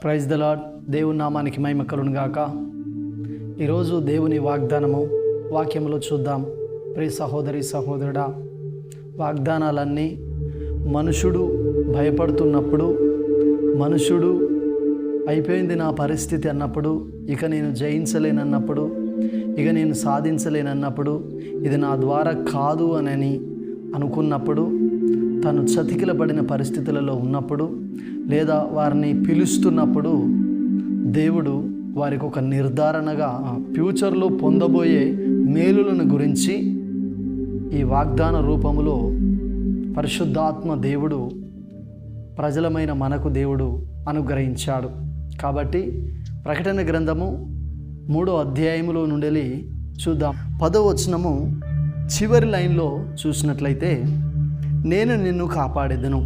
Praise the lord. దేవుని నామానికి మహిమ కలుగును గాక. ఈరోజు దేవుని వాగ్దానము వాక్యంలో చూద్దాం. ప్రియ సహోదరి సహోదరుడా, వాగ్దానాలన్నీ మనుషుడు భయపడుతున్నప్పుడు, మనుషుడు అయిపోయింది నా పరిస్థితి అన్నప్పుడు, ఇక నేను జయించలేనన్నప్పుడు, ఇక నేను సాధించలేనన్నప్పుడు, ఇది నా ద్వారా కాదు అని అనుకున్నప్పుడు, తను చతికిలబడిన పరిస్థితులలో ఉన్నప్పుడు, లేదా వారిని పిలుస్తున్నప్పుడు దేవుడు వారికి ఒక నిర్ధారణగా ఫ్యూచర్లో పొందబోయే మేలులను గురించి ఈ వాగ్దాన రూపములో పరిశుద్ధాత్మ దేవుడు ప్రజలమైన మనకు దేవుడు అనుగ్రహించాడు. కాబట్టి ప్రకటన గ్రంథము 3వ అధ్యాయములో నుండి చూద్దాం. 10వ వచనము చివరి లైన్లో చూసినట్లయితే, నేను నిన్ను కాపాడేదను.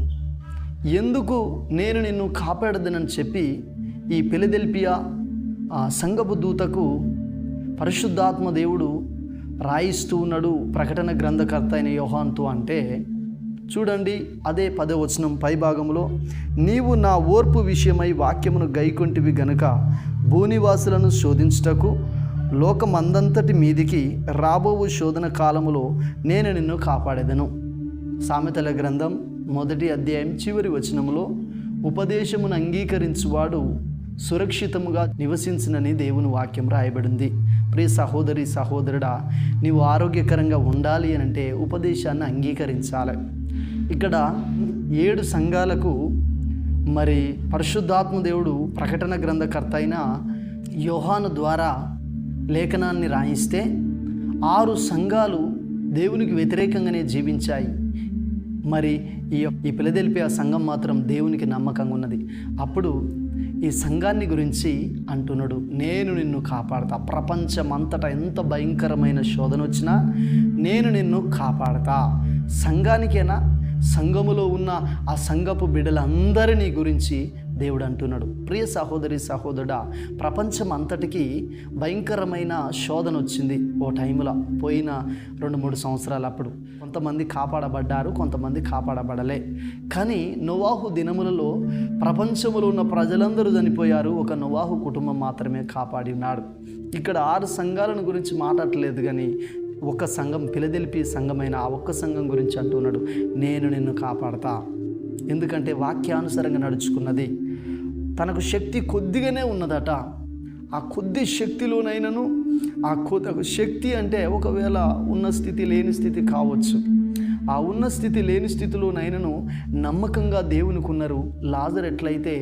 ఎందుకు నేను నిన్ను కాపాడదనని చెప్పి ఈ ఫిలదెల్ఫియా సంఘపు దూతకు పరిశుద్ధాత్మ దేవుడు రాయిస్తూ ఉన్నాడు, ప్రకటన గ్రంథకర్త అయిన యోహానుతో. అంటే చూడండి, అదే 10వ వచనం పై భాగంలో, నీవు నా ఓర్పు విషయమై వాక్యమును గైకొంటివి గనుక భూనివాసులను శోధించుటకు లోకమందంతటి మీదికి రాబోవు శోధన కాలములో నేను నిన్ను కాపాడేదను. సామెతల గ్రంథం 1వ అధ్యాయం చివరి వచనములో, ఉపదేశమును అంగీకరించువాడు సురక్షితముగా నివసించునని దేవుని వాక్యం రాయబడింది. ప్రియ సహోదరి సహోదరుడా, నీవు ఆరోగ్యకరంగా ఉండాలి అని అంటే ఉపదేశాన్ని అంగీకరించాలి. ఇక్కడ 7 సంఘాలకు మరి పరిశుద్ధాత్మ దేవుడు ప్రకటన గ్రంథకర్త అయిన యోహాను ద్వారా లేఖనాన్ని రాయిస్తే 6 సంఘాలు దేవునికి వ్యతిరేకంగానే జీవించాయి. మరి ఈ ఫిలదెల్ఫియా సంఘం మాత్రం దేవునికి నమ్మకంగా ఉన్నది. అప్పుడు ఈ సంఘాన్ని గురించి అంటున్నాడు, నేను నిన్ను కాపాడతా. ప్రపంచమంతటా ఎంత భయంకరమైన శోధన వచ్చినా నేను నిన్ను కాపాడతా. సంఘానికైనా, సంఘములో ఉన్న ఆ సంఘపు బిడ్డలందరినీ గురించి దేవుడు అంటున్నాడు. ప్రియ సహోదరి సహోదరుడా, ప్రపంచం అంతటికీ భయంకరమైన శోధన వచ్చింది ఓ టైంలో, పోయిన 2-3 సంవత్సరాలు. అప్పుడు కొంతమంది కాపాడబడ్డారు, కొంతమంది కాపాడబడలే. కానీ నోవాహు దినములలో ప్రపంచంలో ఉన్న ప్రజలందరూ చనిపోయారు, ఒక నోవాహు కుటుంబం మాత్రమే కాపాడి ఉన్నాడు. ఇక్కడ 6 సంఘాలను గురించి మాట్లాడలేదు, కానీ ఒక సంఘం, ఫిలదెల్ఫియా సంఘమైన ఆ ఒక్క సంఘం గురించి అంటున్నాడు, నేను నిన్ను కాపాడతా. ఎందుకంటే వాక్యానుసారంగా నడుచుకున్నది. తనకు శక్తి కొద్దిగానే ఉన్నదట. ఆ కొద్ది శక్తిలోనైనను, ఆ శక్తి అంటే ఒకవేళ ఉన్న స్థితి లేని స్థితి కావచ్చు. ఆ ఉన్న స్థితి లేని స్థితిలోనైనను నమ్మకంగా దేవునికి ఉన్నారు. లాజర్ ఎట్లయితే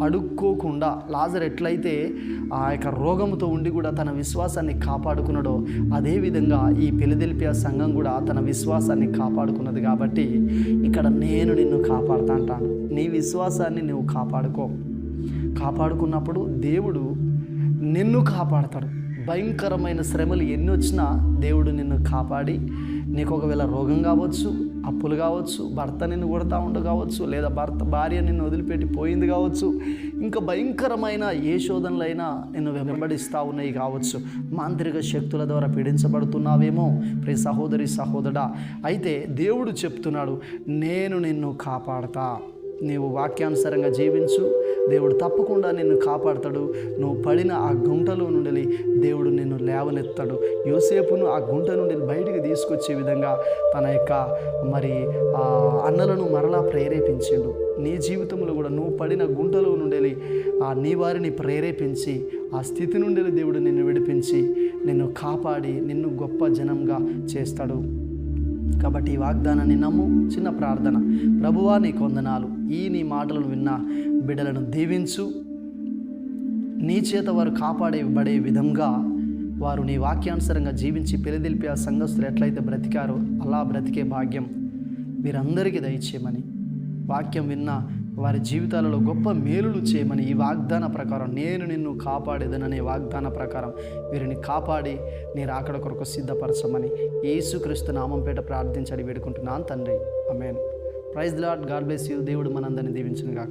అడుక్కోకుండా, లాజర్ ఎట్లయితే ఆ యొక్క రోగంతో ఉండి కూడా తన విశ్వాసాన్ని కాపాడుకున్నాడో, అదేవిధంగా ఈ ఫిలదెల్ఫియా సంఘం కూడా తన విశ్వాసాన్ని కాపాడుకున్నది. కాబట్టి ఇక్కడ నేను నిన్ను కాపాడుతా అంటాను. నీ విశ్వాసాన్ని నువ్వు కాపాడుకున్నప్పుడు దేవుడు నిన్ను కాపాడతాడు. భయంకరమైన శ్రమలు ఎన్ని వచ్చినా దేవుడు నిన్ను కాపాడి, నీకు ఒకవేళ రోగం కావచ్చు, అప్పులు కావచ్చు, భర్త నిన్ను కొడతా ఉండు కావచ్చు, లేదా భార్య నిన్ను వదిలిపెట్టి పోయింది కావచ్చు, ఇంకా భయంకరమైన ఏ శోధనలైనా నిన్ను వెంబడిస్తూ ఉన్నాయి కావచ్చు, మాంత్రిక శక్తుల ద్వారా పీడించబడుతున్నావేమో ప్రియ సహోదరి సహోదరుడా. అయితే దేవుడు చెప్తున్నాడు, నేను నిన్ను కాపాడతా. నీవు వాక్యానుసారంగా జీవించు, దేవుడు తప్పకుండా నిన్ను కాపాడతాడు. నువ్వు పడిన ఆ గుంటలో నుండి దేవుడు నిన్ను లేవనెత్తాడు. యోసేపును ఆ గుంట నుండి బయటికి తీసుకొచ్చే విధంగా తన యొక్క మరి అన్నలను మరలా ప్రేరేపించిండు. నీ జీవితంలో కూడా నువ్వు పడిన గుంటలో నుండి నీ వారిని ప్రేరేపించి ఆ స్థితి నుండి దేవుడు నిన్ను విడిపించి నిన్ను కాపాడి నిన్ను గొప్ప జనంగా చేస్తాడు. కాబట్టి ఈ వాగ్దానాన్ని నమ్ము. చిన్న ప్రార్థన. ప్రభువా, నీకు వందనాలు. నీ మాటలను విన్న బిడ్డలను దీవించు. నీ చేత వారు కాపాడబడే విధంగా వారు నీ వాక్యానుసారంగా జీవించి ఫిలదెల్ఫియా సంఘస్థులు ఎట్లయితే బ్రతికారో అలా బ్రతికే భాగ్యం వీరందరికీ దయచేయమని, వాక్యం విన్న వారి జీవితాలలో గొప్ప మేలులు చేయమని, ఈ వాగ్దాన ప్రకారం నేను నిన్ను కాపాడేదననే వాగ్దాన ప్రకారం వీరిని కాపాడి నీ రాకడ కొరకు సిద్ధపరచమని యేసుక్రీస్తు నామం పేట ప్రార్థించి వేడుకుంటున్నాను తండ్రి. Amen. Praise the Lord. God bless you. దేవుడు మనందరిని దీవించును గాక.